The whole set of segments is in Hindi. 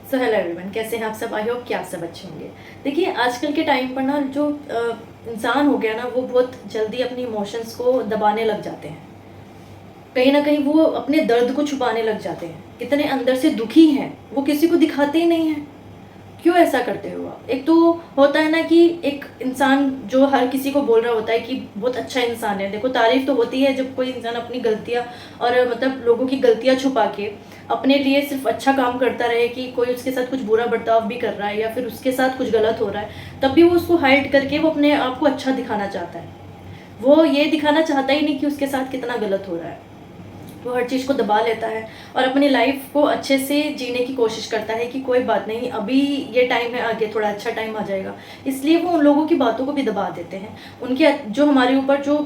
सो हेलो एवरीवन, कैसे हैं आप सब। आई होप कि आप सब अच्छे होंगे। देखिए, आजकल के टाइम पर ना जो इंसान हो गया ना, वो बहुत जल्दी अपनी इमोशंस को दबाने लग जाते हैं। कहीं ना कहीं वो अपने दर्द को छुपाने लग जाते हैं। कितने अंदर से दुखी हैं वो किसी को दिखाते ही नहीं हैं। क्यों ऐसा करते हो आप? एक तो होता है ना कि एक इंसान जो हर किसी को बोल रहा होता है कि बहुत अच्छा इंसान है। देखो, तारीफ तो होती है जब कोई इंसान अपनी गलतियां और मतलब लोगों की गलतियां छुपा के अपने लिए सिर्फ अच्छा काम करता रहे, कि कोई उसके साथ कुछ बुरा बर्ताव भी कर रहा है या फिर उसके साथ कुछ गलत हो रहा है, तब भी वो उसको हाइड करके वो अपने आप को अच्छा दिखाना चाहता है। वो ये दिखाना चाहता ही नहीं कि उसके साथ कितना गलत हो रहा है। वो हर चीज़ को दबा लेता है और अपनी लाइफ को अच्छे से जीने की कोशिश करता है कि कोई बात नहीं, अभी ये टाइम है, आगे थोड़ा अच्छा टाइम आ जाएगा। इसलिए वो उन लोगों की बातों को भी दबा देते हैं। उनके जो हमारे ऊपर जो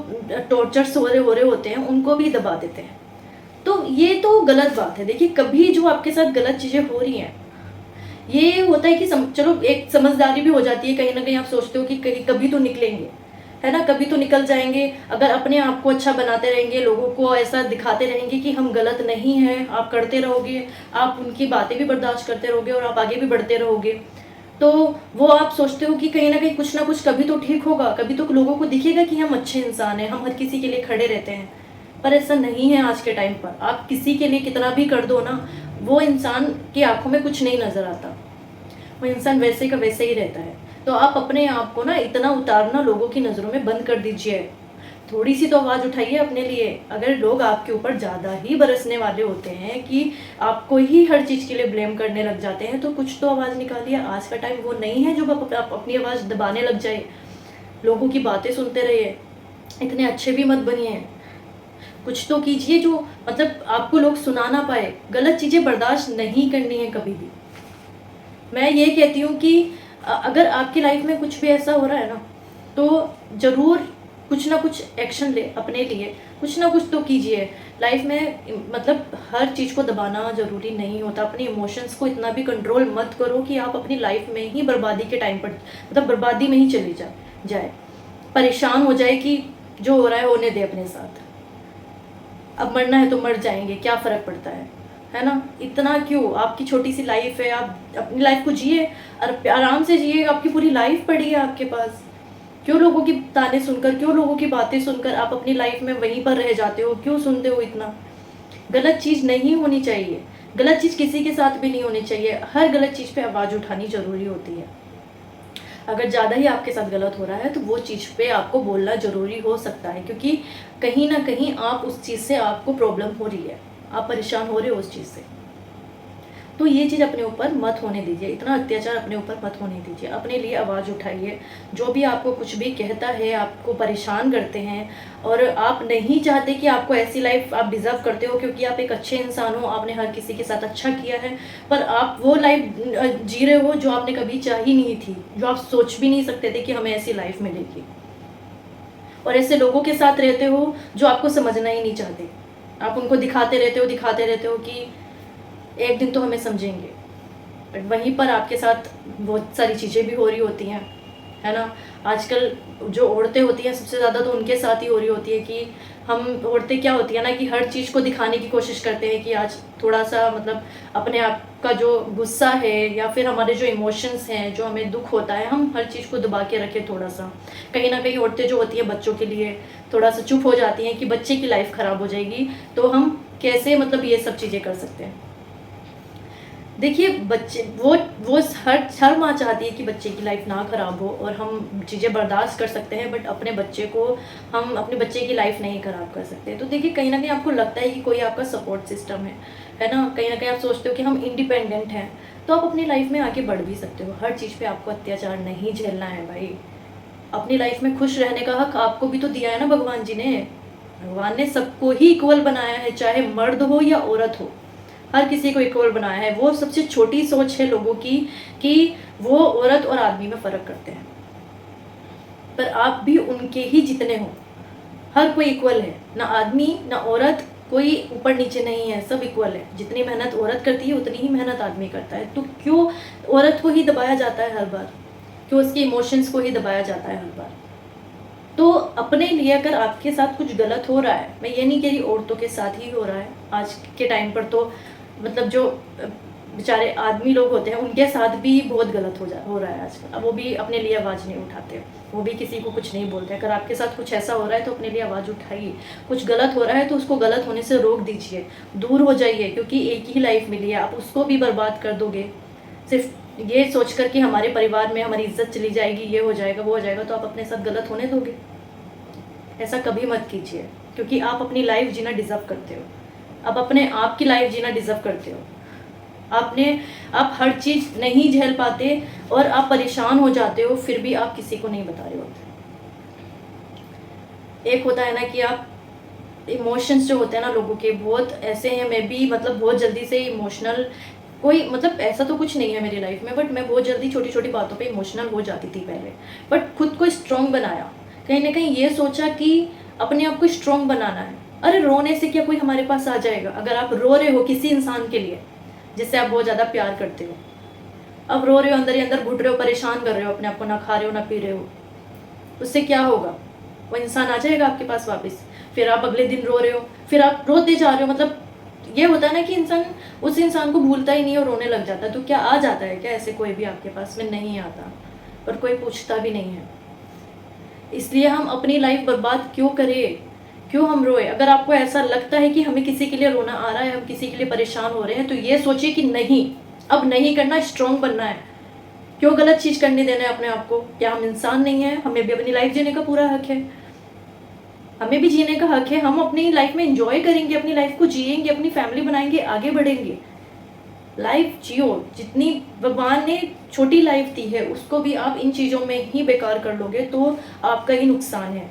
टॉर्चर्स हो रहे होते हैं उनको भी दबा देते हैं। तो ये तो गलत बात है। देखिए, कभी जो आपके साथ गलत चीज़ें हो रही हैं, ये होता है कि चलो एक समझदारी भी हो जाती है। कहीं ना कहीं आप सोचते हो कि कहीं कभी तो निकलेंगे, है ना, कभी तो निकल जाएंगे। अगर अपने आप को अच्छा बनाते रहेंगे, लोगों को ऐसा दिखाते रहेंगे कि हम गलत नहीं हैं, आप करते रहोगे, आप उनकी बातें भी बर्दाश्त करते रहोगे और आप आगे भी बढ़ते रहोगे, तो वो आप सोचते हो कि कहीं ना कुछ कभी तो ठीक होगा, कभी तो लोगों को दिखेगा कि हम अच्छे इंसान हैं, हम हर किसी के लिए खड़े रहते हैं। पर ऐसा नहीं है। आज के टाइम पर आप किसी के लिए कितना भी कर दो ना, वो इंसान की आंखों में कुछ नहीं नजर आता। वो इंसान वैसे का वैसे ही रहता है। तो आप अपने आप को ना इतना उतारना लोगों की नज़रों में बंद कर दीजिए। थोड़ी सी तो आवाज़ उठाइए अपने लिए। अगर लोग आपके ऊपर ज़्यादा ही बरसने वाले होते हैं कि आपको ही हर चीज़ के लिए ब्लेम करने लग जाते हैं, तो कुछ तो आवाज़ निकालिए। आज का टाइम वो नहीं है जो आप अपनी आवाज़ दबाने लग जाए, लोगों की बातें सुनते रहिए। इतने अच्छे भी मत बनिए। कुछ तो कीजिए जो मतलब आपको लोग सुना ना पाए। गलत चीज़ें बर्दाश्त नहीं करनी है कभी भी। मैं ये कहती हूँ कि अगर आपकी लाइफ में कुछ भी ऐसा हो रहा है ना, तो ज़रूर कुछ ना कुछ एक्शन ले अपने लिए। कुछ ना कुछ तो कीजिए लाइफ में। मतलब हर चीज़ को दबाना ज़रूरी नहीं होता। अपने इमोशंस को इतना भी कंट्रोल मत करो कि आप अपनी लाइफ में ही बर्बादी के टाइम पर मतलब बर्बादी में ही चली जाए, परेशान हो जाए कि जो हो रहा है होने दे अपने साथ। अब मरना है तो मर जाएंगे, क्या फ़र्क पड़ता है ना। इतना क्यों? आपकी छोटी सी लाइफ है, आप अपनी लाइफ को जिए और आराम से जिए। आपकी पूरी लाइफ पड़ी है आपके पास। क्यों लोगों की ताने सुनकर, क्यों लोगों की बातें सुनकर आप अपनी लाइफ में वहीं पर रह जाते हो? क्यों सुनते हो इतना? गलत चीज़ नहीं होनी चाहिए। गलत चीज़ किसी के साथ भी नहीं होनी चाहिए। हर गलत चीज़ पे आवाज़ उठानी ज़रूरी होती है। अगर ज़्यादा ही आपके साथ गलत हो रहा है तो वो चीज़ पे आपको बोलना ज़रूरी हो सकता है, क्योंकि कहीं ना कहीं आप उस चीज़ से आपको प्रॉब्लम हो रही है, आप परेशान हो रहे हो उस चीज़ से। तो ये चीज़ अपने ऊपर मत होने दीजिए। इतना अत्याचार अपने ऊपर मत होने दीजिए। अपने लिए आवाज़ उठाइए। जो भी आपको कुछ भी कहता है, आपको परेशान करते हैं और आप नहीं चाहते कि आपको ऐसी लाइफ आप डिज़र्व करते हो, क्योंकि आप एक अच्छे इंसान हो, आपने हर किसी के साथ अच्छा किया है, पर आप वो लाइफ जी रहे हो जो आपने कभी चाही नहीं थी, जो आप सोच भी नहीं सकते थे कि हमें ऐसी लाइफ मिलेगी। और ऐसे लोगों के साथ रहते हो जो आपको समझना ही नहीं चाहते। आप उनको दिखाते रहते हो कि एक दिन तो हमें समझेंगे, बट वहीं पर आपके साथ बहुत सारी चीज़ें भी हो रही होती हैं, है ना। आजकल जो औरतें होती हैं सबसे ज़्यादा तो उनके साथ ही हो रही होती है कि हम औरतें क्या होती है ना कि हर चीज़ को दिखाने की कोशिश करते हैं कि आज थोड़ा सा मतलब अपने आप का जो गुस्सा है या फिर हमारे जो इमोशंस हैं, जो हमें दुख होता है, हम हर चीज़ को दबा के रखें थोड़ा सा। कहीं ना कहीं औरतें जो होती हैं बच्चों के लिए थोड़ा सा चुप हो जाती हैं कि बच्चे की लाइफ ख़राब हो जाएगी, तो हम कैसे मतलब ये सब चीज़ें कर सकते हैं। देखिए, बच्चे वो हर माँ चाहती है कि बच्चे की लाइफ ना ख़राब हो और हम चीज़ें बर्दाश्त कर सकते हैं, बट अपने बच्चे को हम अपने बच्चे की लाइफ नहीं ख़राब कर सकते। तो देखिए, कहीं ना कहीं आपको लगता है कि कोई आपका सपोर्ट सिस्टम है ना। कहीं ना कहीं आप सोचते हो कि हम इंडिपेंडेंट हैं, तो आप अपनी लाइफ में आगे बढ़ भी सकते हो। हर चीज़ पे आपको अत्याचार नहीं झेलना है भाई। अपनी लाइफ में खुश रहने का हक आपको भी तो दिया है ना भगवान जी ने। भगवान ने सबको ही इक्वल बनाया है, चाहे मर्द हो या औरत हो, हर किसी को इक्वल बनाया है। वो सबसे छोटी सोच है लोगों की कि वो औरत और आदमी में फ़र्क करते हैं, पर आप भी उनके ही जितने हो। हर कोई इक्वल है, ना आदमी ना औरत, कोई ऊपर नीचे नहीं है, सब इक्वल है। जितनी मेहनत औरत करती है उतनी ही मेहनत आदमी करता है। तो क्यों औरत को ही दबाया जाता है हर बार? क्यों उसके इमोशंस को ही दबाया जाता है हर बार? तो अपने लिए अगर आपके साथ कुछ गलत हो रहा है, मैं ये नहीं कह रही औरतों के साथ ही हो रहा है आज के टाइम पर, तो मतलब जो बेचारे आदमी लोग होते हैं, उनके साथ भी बहुत गलत हो रहा है आजकल। अब वो भी अपने लिए आवाज़ नहीं उठाते, वो भी किसी को कुछ नहीं बोलते। अगर आपके साथ कुछ ऐसा हो रहा है तो अपने लिए आवाज़ उठाइए। कुछ गलत हो रहा है तो उसको गलत होने से रोक दीजिए, दूर हो जाइए, क्योंकि एक ही लाइफ मिली है। आप उसको भी बर्बाद कर दोगे सिर्फ ये सोच कर कि हमारे परिवार में हमारी इज्जत चली जाएगी, ये हो जाएगा, वो हो जाएगा, तो आप अपने साथ गलत होने दोगे। ऐसा कभी मत कीजिए, क्योंकि आप अपनी लाइफ जीना डिज़र्व करते हो। आप अपने आप की लाइफ जीना डिज़र्व करते हो। आप हर चीज़ नहीं झेल पाते और आप परेशान हो जाते हो, फिर भी आप किसी को नहीं बता रहे होते। एक होता है ना कि आप इमोशंस जो होते हैं ना लोगों के, बहुत ऐसे हैं। मैं भी मतलब बहुत जल्दी से इमोशनल, कोई मतलब ऐसा तो कुछ नहीं है मेरी लाइफ में, बट मैं बहुत जल्दी छोटी छोटी बातों पे इमोशनल हो जाती थी पहले। बट खुद को स्ट्रॉन्ग बनाया, कहीं ना कहीं ये सोचा कि अपने आप को स्ट्रॉन्ग बनाना है। अरे रोने से क्या कोई हमारे पास आ जाएगा? अगर आप रो रहे हो किसी इंसान के लिए जिससे आप बहुत ज़्यादा प्यार करते हो, अब रो रहे हो, अंदर ही अंदर घुट रहे हो, परेशान कर रहे हो अपने आप को, ना खा रहे हो ना पी रहे हो, उससे क्या होगा? वो इंसान आ जाएगा आपके पास वापस, फिर आप अगले दिन रो रहे हो, फिर आप रोते जा रहे हो। मतलब ये होता है ना कि इंसान उस इंसान को भूलता ही नहीं और रोने लग जाता है। तो क्या आ जाता है क्या ऐसे कोई भी आपके पास में? नहीं आता, और कोई पूछता भी नहीं है। इसलिए हम अपनी लाइफ बर्बाद क्यों करें, क्यों हम रोए? अगर आपको ऐसा लगता है कि हमें किसी के लिए रोना आ रहा है, हम किसी के लिए परेशान हो रहे हैं, तो ये सोचिए कि नहीं, अब नहीं करना, स्ट्रॉन्ग बनना है। क्यों गलत चीज़ करने देना है अपने आप को? क्या हम इंसान नहीं है? हमें भी अपनी लाइफ जीने का पूरा हक है, हमें भी जीने का हक है। हम अपनी लाइफ में एंजॉय करेंगे, अपनी लाइफ को जिएंगे, अपनी फैमिली बनाएंगे, आगे बढ़ेंगे। लाइफ जियो, जितनी भगवान ने छोटी लाइफ दी है उसको भी आप इन चीज़ों में ही बेकार कर लोगे तो आपका ही नुकसान है।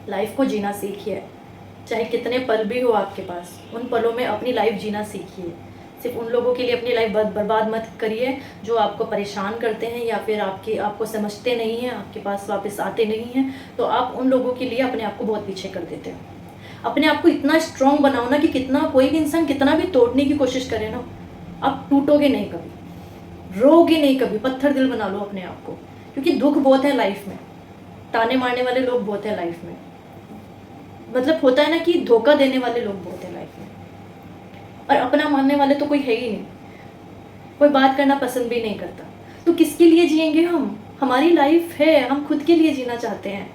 लाइफ को जीना सीखिए, चाहे कितने पल भी हो आपके पास, उन पलों में अपनी लाइफ जीना सीखिए। सिर्फ उन लोगों के लिए अपनी लाइफ बर्बाद मत करिए जो आपको परेशान करते हैं या फिर आपको समझते नहीं हैं, आपके पास वापस आते नहीं हैं। तो आप उन लोगों के लिए अपने आप को बहुत पीछे कर देते हो। अपने आप को इतना स्ट्रॉन्ग बनाओ ना कि कितना कोई भी इंसान कितना भी तोड़ने की कोशिश करे ना, आप टूटोगे नहीं कभी, रोगे नहीं कभी। पत्थर दिल बना लो अपने आप को, क्योंकि दुख बहुत है लाइफ में, ताने मारने वाले लोग बहुत है लाइफ में। मतलब होता है ना कि धोखा देने वाले लोग बहुत है लाइफ में, और अपना मानने वाले तो कोई है ही नहीं। कोई बात करना पसंद भी नहीं करता। तो किसके लिए जिएंगे हम? हमारी लाइफ है, हम खुद के लिए जीना चाहते हैं।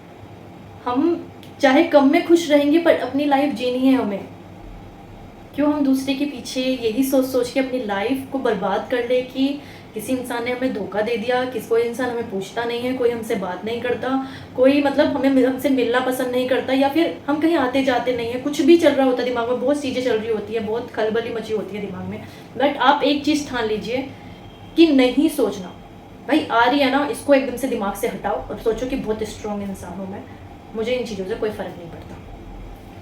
हम चाहे कम में खुश रहेंगे पर अपनी लाइफ जीनी है हमें। क्यों हम दूसरे के पीछे यही सोच सोच के अपनी लाइफ को बर्बाद कर ले कि किसी इंसान ने हमें धोखा दे दिया, कोई इंसान हमें पूछता नहीं है, कोई हमसे बात नहीं करता, कोई मतलब हमसे मिलना पसंद नहीं करता, या फिर हम कहीं आते जाते नहीं है, कुछ भी चल रहा होता है दिमाग में, बहुत चीज़ें चल रही होती है, बहुत खलबली मची होती है दिमाग में। बट आप एक चीज़ ठान लीजिए कि नहीं सोचना, भाई आ रही है ना, इसको एकदम से दिमाग से हटाओ और सोचो कि बहुत स्ट्रॉन्ग इंसान हूँ मैं, मुझे इन चीज़ों से कोई फ़र्क नहीं पड़ता।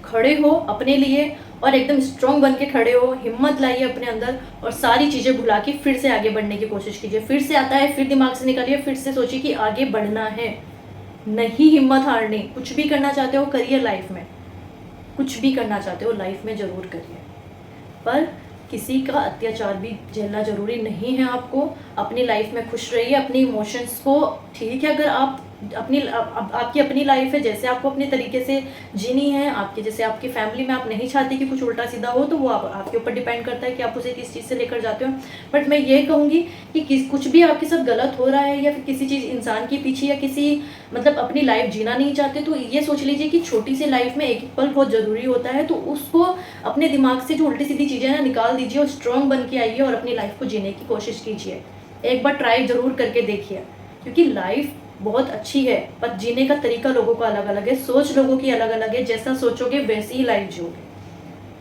खड़े हो अपने लिए और एकदम स्ट्रॉन्ग बन के खड़े हो, हिम्मत लाइए अपने अंदर और सारी चीज़ें भुला के फिर से आगे बढ़ने की कोशिश कीजिए। फिर से आता है, फिर दिमाग से निकालिए, फिर से सोचिए कि आगे बढ़ना है, नहीं हिम्मत हारनी। कुछ भी करना चाहते हो करिए लाइफ में, कुछ भी करना चाहते हो लाइफ में ज़रूर करिए, पर किसी का अत्याचार भी झेलना ज़रूरी नहीं है आपको। अपनी लाइफ में खुश रहिए, अपनी इमोशंस को, ठीक है, अगर आप आपकी अपनी लाइफ है, जैसे आपको अपने तरीके से जीनी है, आपके जैसे आपकी फैमिली में आप नहीं चाहते कि कुछ उल्टा सीधा हो, तो वो आपके ऊपर डिपेंड करता है कि आप उसे किस चीज़ से लेकर जाते हो। बट मैं ये कहूँगी कि कुछ भी आपके साथ गलत हो रहा है या फिर किसी चीज़ इंसान के पीछे या किसी मतलब अपनी लाइफ जीना नहीं चाहते, तो ये सोच लीजिए कि छोटी सी लाइफ में एक एक पल बहुत ज़रूरी होता है। तो उसको अपने दिमाग से जो उल्टी सीधी चीज़ें ना निकाल दीजिए और स्ट्रॉन्ग बन के आइए और अपनी लाइफ को जीने की कोशिश कीजिए। एक बार ट्राई ज़रूर करके देखिए, क्योंकि लाइफ बहुत अच्छी है पर जीने का तरीका लोगों का अलग अलग है, सोच लोगों की अलग अलग है। जैसा सोचोगे वैसी ही लाइफ जियोगे।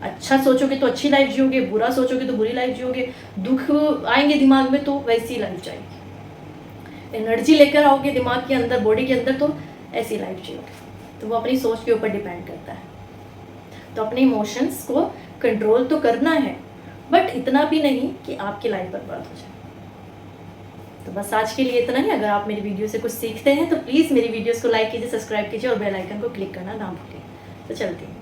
अच्छा सोचोगे तो अच्छी लाइफ जियोगे, बुरा सोचोगे तो बुरी लाइफ जियोगे, दुख आएंगे दिमाग में तो वैसी लाइफ जाएगी। एनर्जी लेकर आओगे दिमाग के अंदर, बॉडी के अंदर, तो ऐसी लाइफ जियोगे। तो वो अपनी सोच के ऊपर डिपेंड करता है। तो अपने इमोशंस को कंट्रोल तो करना है, बट इतना भी नहीं कि आपकी लाइफ बर्बाद हो जाए। तो बस आज के लिए इतना ही। अगर आप मेरी वीडियो से कुछ सीखते हैं तो प्लीज़ मेरी वीडियोस को लाइक कीजिए, सब्सक्राइब कीजिए और बेल आइकन को क्लिक करना ना भूलिए। तो चलते हैं।